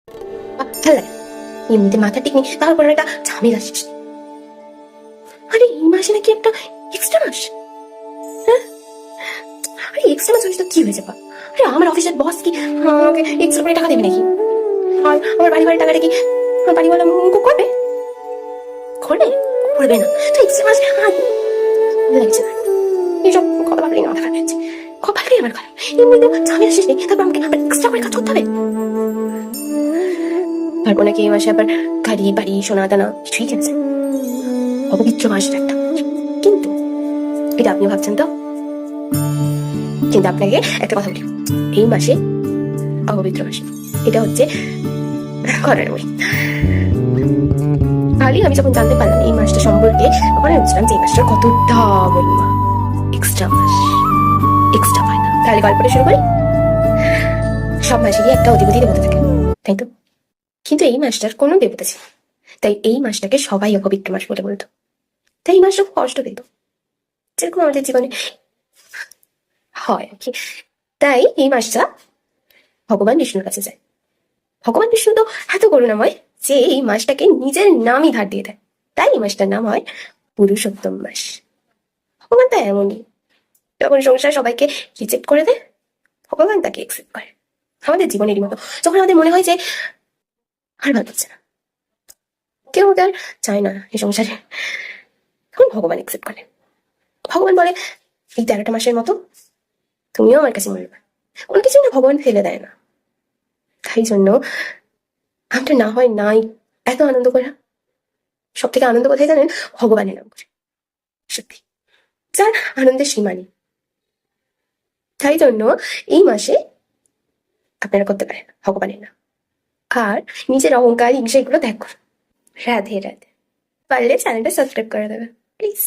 ভাল লাগে এমনিতে মাথা ঠিক নেই, তারপর একটা ঝামেলা শেষ। আরে এই মাসে নাকি একটা এক্সট্রা মাস। হ্যাঁ, আরে এক্সট্রা মাস হলে তো কি হয়েছে বা? আরে আমার অফিসের বস কি আমাকে এক্সট্রা করে টাকা দেবে নাকি? আর আমার বাড়ি বাড়ি টাকাটা কি আমার বাড়িওয়ালা মুখ করবে? করবে? করবে না তো এক্সট্রা মাস। লাগছে না এইসব কথা ভাবলেই মাথা খারাপ হচ্ছে। খুব ভালোই আমার খারাপ, এমনিতে ঝামেলা শেষ নেই, তারপর আমাকে আবার এক্সট্রা করে কাজ করতে হবে। তারপর নাকি এই মাসে আবার গাড়ি বাড়ি সোনা দানা কিছুই কিনছে। অপবিত্র মাসের একটা। কিন্তু এটা আপনি ভাবছেন তো? কিন্তু আপনাকে একটা কথা বলি, এই মাসে অপবিত্র মাস, এটা হচ্ছে ঘরের বই। খালি আমি যখন জানতে পারলাম এই মাসটা সম্পর্কে, তখন আমি বুঝলাম যে এই মাসটার কতটা মহিমা। এক্সট্রা মাস, এক্সট্রা পায় না। তাহলে গল্পটা শুরু করি। সব মাসেরই একটা অধিপতি দেবতা থাকে, তাই তো? কিন্তু এই মাসটার কোনো দেবতা ছিল, তাই এই মাসটাকে সবাই অপবিত্র মাস বলে বলতো। তাই এই মাসটা খুব কষ্ট পেত, যেরকম আমাদের জীবনে হয় আর কি। তাই এই মাসটা ভগবান বিষ্ণুর কাছে যায়। ভগবান বিষ্ণু তো এত করুণাময় যে এই মাসটাকে নিজের নামই ধার দিয়ে দেয়। তাই এই মাসটার নাম হয় পুরুষোত্তম মাস। ভগবান তো এমনই, যখন সংসার সবাইকে রিজেক্ট করে দেয়, ভগবান তাকে একসেপ্ট করে। আমাদের জীবনেরই মতো, যখন আমাদের মনে হয় যে আর ভালো হচ্ছে না, কেউ আমাকে আর চায় না এই সংসারে, তখন ভগবান একসেপ্ট করে। ভগবান বলে, এই 13টা মাসের মতো তুমিও আমার কাছে মরবে। কোনো কিছু না ভগবান ফেলে দেয় না। তাই জন্য আমরা না হয় নাই এত আনন্দ করা। সব থেকে আনন্দ কোথায় জানেন? ভগবানের নাম করে। সত্যি, যার আনন্দের সীমা নেই। তাই জন্য এই মাসে আপনারা করতে পারেন ভগবানের নাম, আর নিজের অহংকার হিংসা এগুলো ত্যাগ করুন। রাধে রাধে। পারলে চ্যানেলটা সাবস্ক্রাইব করে দেবেন প্লিজ।